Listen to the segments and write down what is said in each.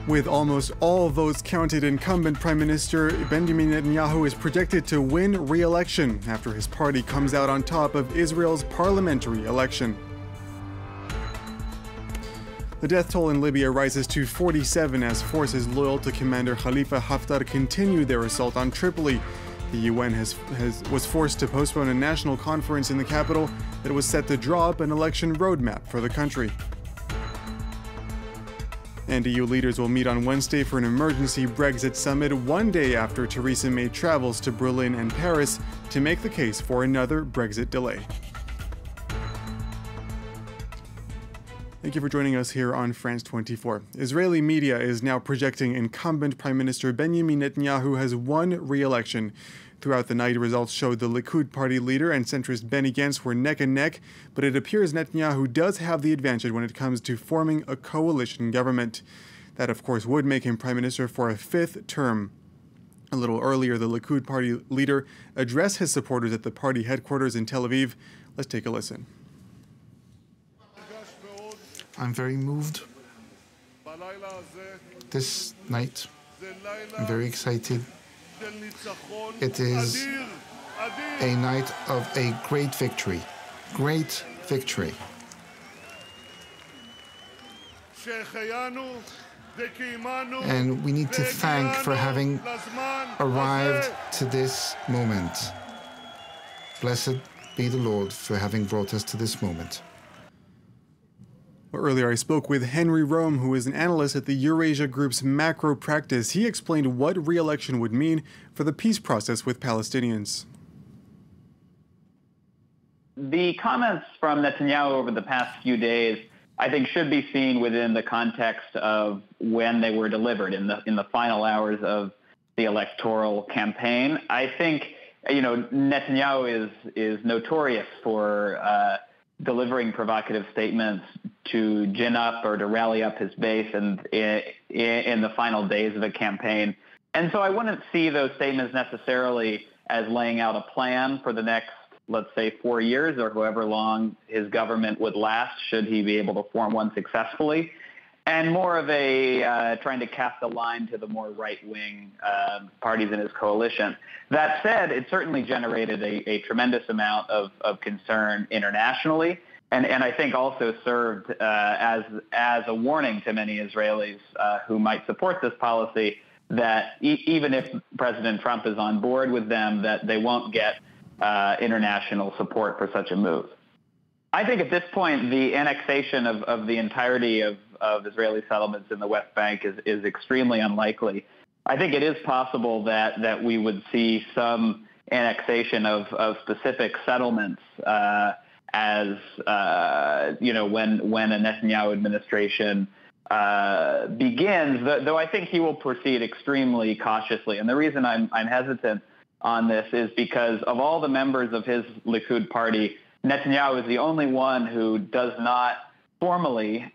With almost all votes counted, incumbent Prime Minister Benjamin Netanyahu is projected to win re-election after his party comes out on top of Israel's parliamentary election. The death toll in Libya rises to 47 as forces loyal to Commander Khalifa Haftar continue their assault on Tripoli. The UN was forced to postpone a national conference in the capital that was set to draw up an election roadmap for the country. And EU leaders will meet on Wednesday for an emergency Brexit summit 1 day after Theresa May travels to Berlin and Paris to make the case for another Brexit delay. Thank you for joining us here on France 24. Israeli media is now projecting incumbent Prime Minister Benjamin Netanyahu has won re-election. Throughout the night, results showed the Likud party leader and centrist Benny Gantz were neck and neck, but it appears Netanyahu does have the advantage when it comes to forming a coalition government. That, of course, would make him Prime Minister for a fifth term. A little earlier, the Likud party leader addressed his supporters at the party headquarters in Tel Aviv. Let's take a listen. I'm very moved this night. I'm very excited. It is a night of a great victory. Great victory. And we need to thank for having arrived to this moment. Blessed be the Lord for having brought us to this moment. Well, earlier I spoke with Henry Rome, who is an analyst at the Eurasia Group's macro practice. He explained what re-election would mean for the peace process with Palestinians. The comments from Netanyahu over the past few days, I think, should be seen within the context of when they were delivered in the final hours of the electoral campaign. I think, Netanyahu is notorious for delivering provocative statements to gin up or to rally up his base and in the final days of a campaign. And so I wouldn't see those statements necessarily as laying out a plan for the next, let's say, 4 years or however long his government would last, should he be able to form one successfully, and more of a trying to cast a line to the more right-wing parties in his coalition. That said, it certainly generated a tremendous amount of concern internationally, and I think also served as a warning to many Israelis who might support this policy that even if President Trump is on board with them, that they won't get international support for such a move. I think at this point, the annexation of the entirety of Israeli settlements in the West Bank is extremely unlikely. I think it is possible that we would see some annexation of specific settlements when a Netanyahu administration begins, though I think he will proceed extremely cautiously. And the reason I'm hesitant on this is because of all the members of his Likud party, Netanyahu is the only one who does not formally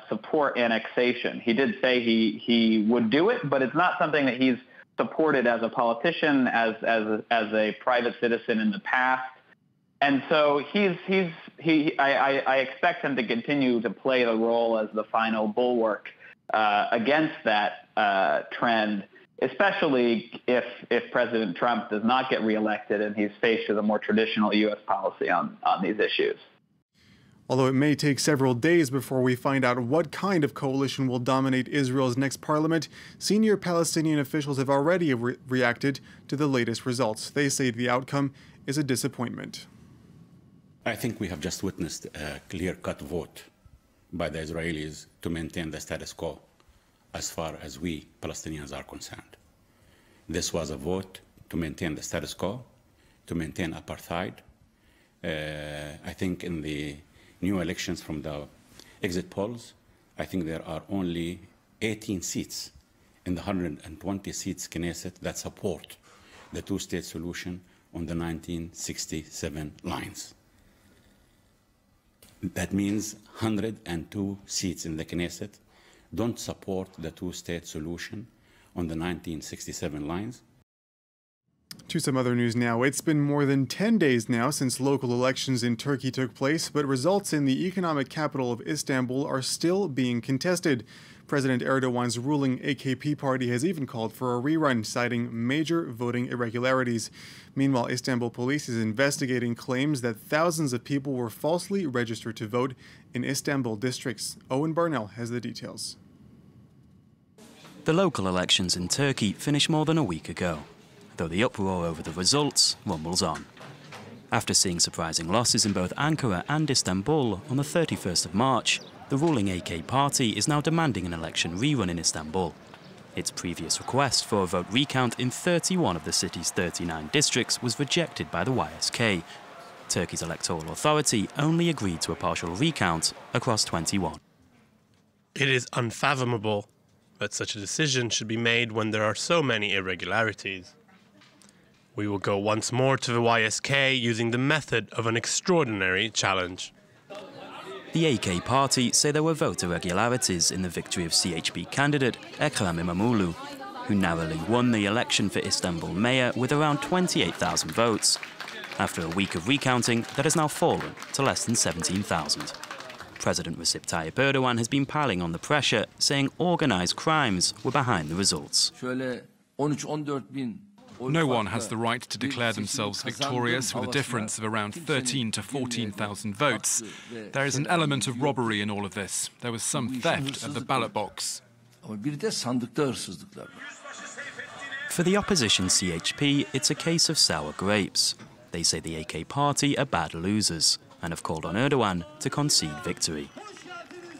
support annexation. He did say he would do it, but it's not something that he's supported as a politician, as a private citizen in the past. And so I expect him to continue to play the role as the final bulwark against that trend, especially if President Trump does not get reelected and he's faced with a more traditional U.S. policy on these issues. Although it may take several days before we find out what kind of coalition will dominate Israel's next parliament, senior Palestinian officials have already reacted to the latest results. They say the outcome is a disappointment. I think we have just witnessed a clear-cut vote by the Israelis to maintain the status quo as far as we Palestinians are concerned. This was a vote to maintain the status quo, to maintain apartheid. I think in the new elections from the exit polls, I think there are only 18 seats in the 120 seats Knesset that support the two-state solution on the 1967 lines. That means 102 seats in the Knesset don't support the two-state solution on the 1967 lines. To some other news now. It's been more than 10 days now since local elections in Turkey took place, but results in the economic capital of Istanbul are still being contested. President Erdogan's ruling AKP party has even called for a rerun, citing major voting irregularities. Meanwhile, Istanbul police is investigating claims that thousands of people were falsely registered to vote in Istanbul districts. Owen Barnell has the details. The local elections in Turkey finished more than a week ago, though the uproar over the results rumbles on. After seeing surprising losses in both Ankara and Istanbul on the 31st of March, the ruling AK party is now demanding an election rerun in Istanbul. Its previous request for a vote recount in 31 of the city's 39 districts was rejected by the YSK. Turkey's electoral authority only agreed to a partial recount across 21. It is unfathomable that such a decision should be made when there are so many irregularities. We will go once more to the YSK using the method of an extraordinary challenge. The AK party say there were vote irregularities in the victory of CHP candidate Ekrem İmamoğlu, who narrowly won the election for Istanbul mayor with around 28,000 votes, after a week of recounting that has now fallen to less than 17,000. President Recep Tayyip Erdogan has been piling on the pressure, saying organised crimes were behind the results. No one has the right to declare themselves victorious with a difference of around 13 to 14,000 votes. There is an element of robbery in all of this. There was some theft at the ballot box. For the opposition CHP, it's a case of sour grapes. They say the AK party are bad losers and have called on Erdogan to concede victory.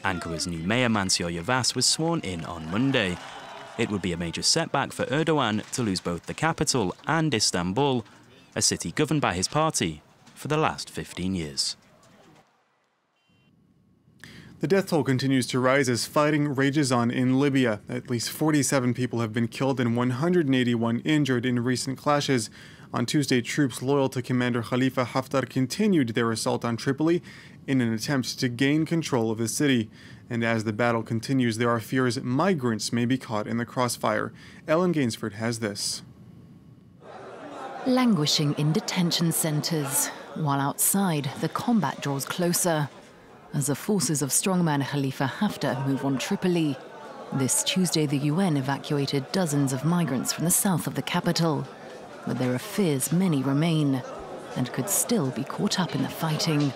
Ankara's new mayor Mansur Yavaş was sworn in on Monday. It would be a major setback for Erdogan to lose both the capital and Istanbul, a city governed by his party for the last 15 years. The death toll continues to rise as fighting rages on in Libya. At least 47 people have been killed and 181 injured in recent clashes. On Tuesday, troops loyal to Commander Khalifa Haftar continued their assault on Tripoli in an attempt to gain control of the city. And as the battle continues, there are fears migrants may be caught in the crossfire. Ellen Gainsford has this. Languishing in detention centres, while outside the combat draws closer as the forces of strongman Khalifa Haftar move on Tripoli. This Tuesday, the UN evacuated dozens of migrants from the south of the capital, but there are fears many remain and could still be caught up in the fighting.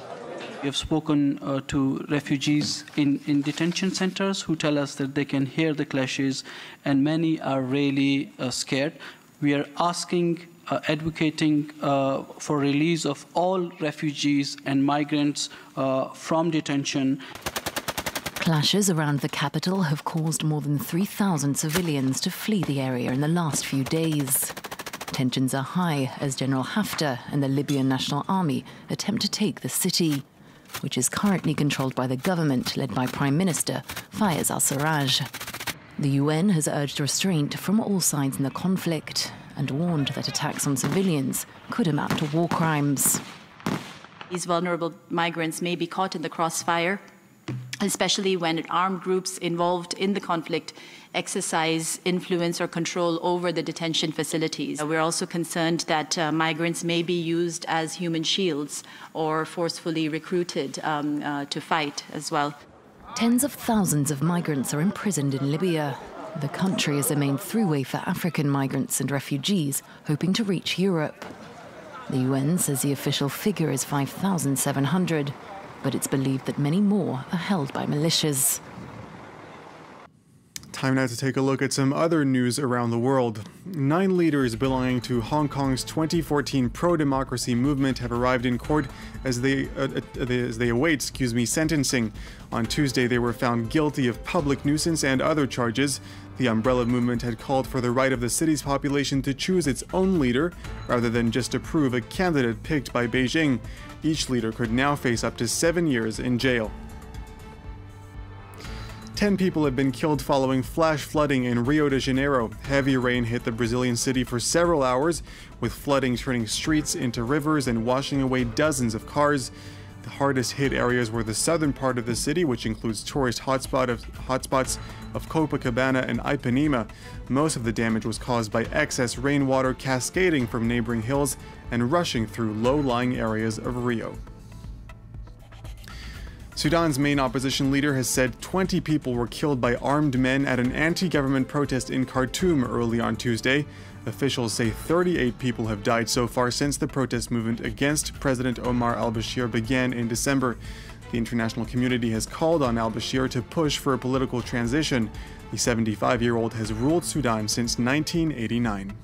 We have spoken to refugees in detention centers who tell us that they can hear the clashes, and many are really scared. We are asking, advocating for release of all refugees and migrants from detention. Clashes around the capital have caused more than 3,000 civilians to flee the area in the last few days. Tensions are high as General Haftar and the Libyan National Army attempt to take the city, which is currently controlled by the government led by Prime Minister Fayez al-Sarraj. The UN has urged restraint from all sides in the conflict and warned that attacks on civilians could amount to war crimes. These vulnerable migrants may be caught in the crossfire, especially when armed groups involved in the conflict exercise influence or control over the detention facilities. We're also concerned that migrants may be used as human shields or forcefully recruited to fight as well. Tens of thousands of migrants are imprisoned in Libya. The country is the main throughway for African migrants and refugees hoping to reach Europe. The UN says the official figure is 5,700, but it's believed that many more are held by militias. Time now to take a look at some other news around the world. 9 leaders belonging to Hong Kong's 2014 pro-democracy movement have arrived in court as they await sentencing. On Tuesday, they were found guilty of public nuisance and other charges. The umbrella movement had called for the right of the city's population to choose its own leader rather than just approve a candidate picked by Beijing. Each leader could now face up to 7 years in jail. 10 people have been killed following flash flooding in Rio de Janeiro. Heavy rain hit the Brazilian city for several hours, with flooding turning streets into rivers and washing away dozens of cars. The hardest hit areas were the southern part of the city, which includes tourist hotspots of Copacabana and Ipanema. Most of the damage was caused by excess rainwater cascading from neighboring hills and rushing through low-lying areas of Rio. Sudan's main opposition leader has said 20 people were killed by armed men at an anti-government protest in Khartoum early on Tuesday. Officials say 38 people have died so far since the protest movement against President Omar al-Bashir began in December. The international community has called on al-Bashir to push for a political transition. The 75-year-old has ruled Sudan since 1989.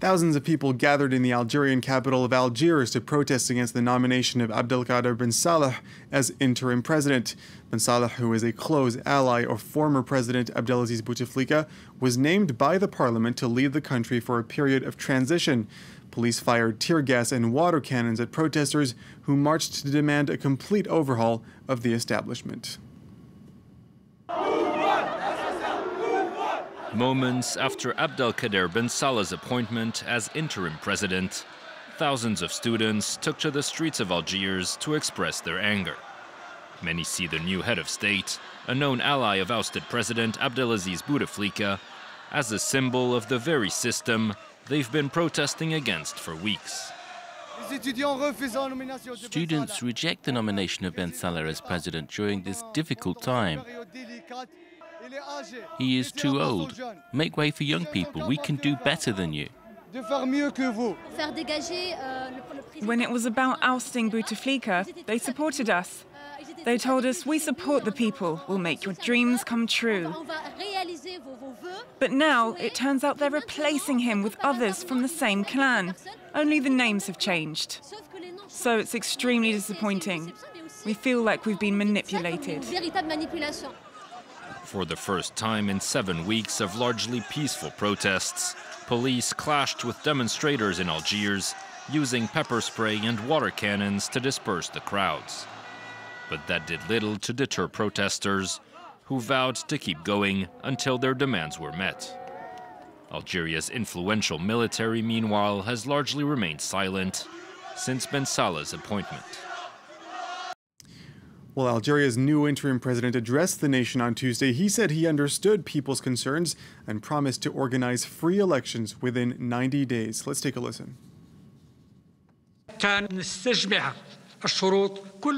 Thousands of people gathered in the Algerian capital of Algiers to protest against the nomination of Abdelkader Ben Salah as interim president. Ben Salah, who is a close ally of former President Abdelaziz Bouteflika, was named by the parliament to lead the country for a period of transition. Police fired tear gas and water cannons at protesters who marched to demand a complete overhaul of the establishment. Moments after Abdelkader Ben Salah's appointment as interim president, thousands of students took to the streets of Algiers to express their anger. Many see the new head of state, a known ally of ousted President Abdelaziz Bouteflika, as a symbol of the very system they've been protesting against for weeks. Students reject the nomination of Ben Salah as president during this difficult time. He is too old. Make way for young people. We can do better than you. When it was about ousting Bouteflika, they supported us. They told us, we support the people, we'll make your dreams come true. But now it turns out they're replacing him with others from the same clan. Only the names have changed. So it's extremely disappointing. We feel like we've been manipulated. For the first time in 7 weeks of largely peaceful protests, police clashed with demonstrators in Algiers, using pepper spray and water cannons to disperse the crowds. But that did little to deter protesters, who vowed to keep going until their demands were met. Algeria's influential military, meanwhile, has largely remained silent since Ben Salah's appointment. While Algeria's new interim president addressed the nation on Tuesday, he said he understood people's concerns and promised to organize free elections within 90 days. Let's take a listen.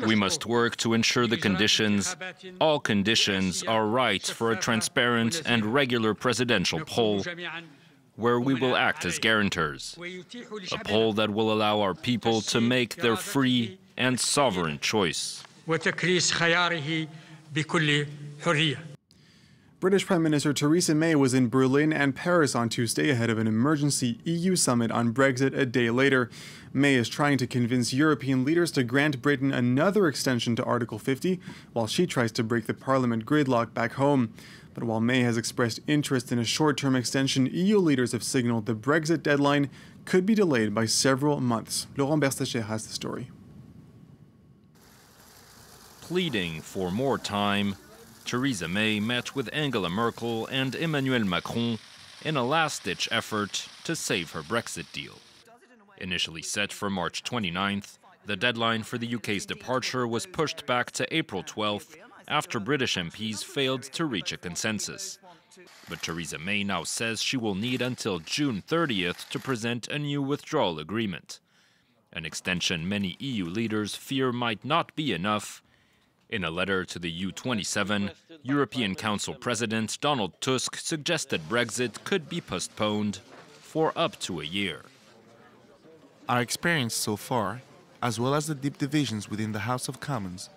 We must work to ensure the conditions, all conditions, are right for a transparent and regular presidential poll, where we will act as guarantors. A poll that will allow our people to make their free and sovereign choice. British Prime Minister Theresa May was in Berlin and Paris on Tuesday ahead of an emergency EU summit on Brexit a day later. May is trying to convince European leaders to grant Britain another extension to Article 50, while she tries to break the Parliament gridlock back home. But while May has expressed interest in a short-term extension, EU leaders have signaled the Brexit deadline could be delayed by several months. Laurent Berstachet has the story. Pleading for more time, Theresa May met with Angela Merkel and Emmanuel Macron in a last-ditch effort to save her Brexit deal. Initially set for March 29th, the deadline for the UK's departure was pushed back to April 12th after British MPs failed to reach a consensus. But Theresa May now says she will need until June 30th to present a new withdrawal agreement, an extension many EU leaders fear might not be enough. In a letter to the U27, European Council President Donald Tusk suggested Brexit could be postponed for up to a year. Our experience so far, as well as the deep divisions within the House of Commons,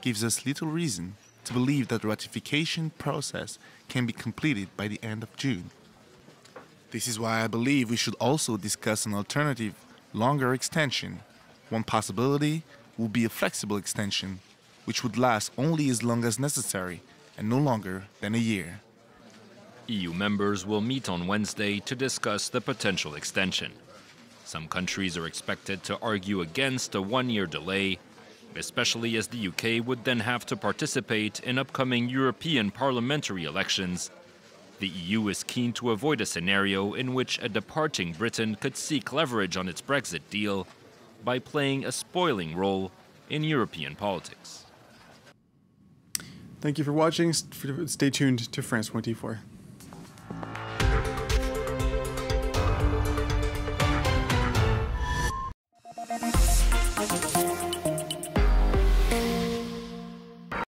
gives us little reason to believe that the ratification process can be completed by the end of June. This is why I believe we should also discuss an alternative, longer extension. One possibility would be a flexible extension, which would last only as long as necessary and no longer than a year. EU members will meet on Wednesday to discuss the potential extension. Some countries are expected to argue against a one-year delay, especially as the UK would then have to participate in upcoming European parliamentary elections. The EU is keen to avoid a scenario in which a departing Britain could seek leverage on its Brexit deal by playing a spoiling role in European politics. Thank you for watching. Stay tuned to France 24. Bye.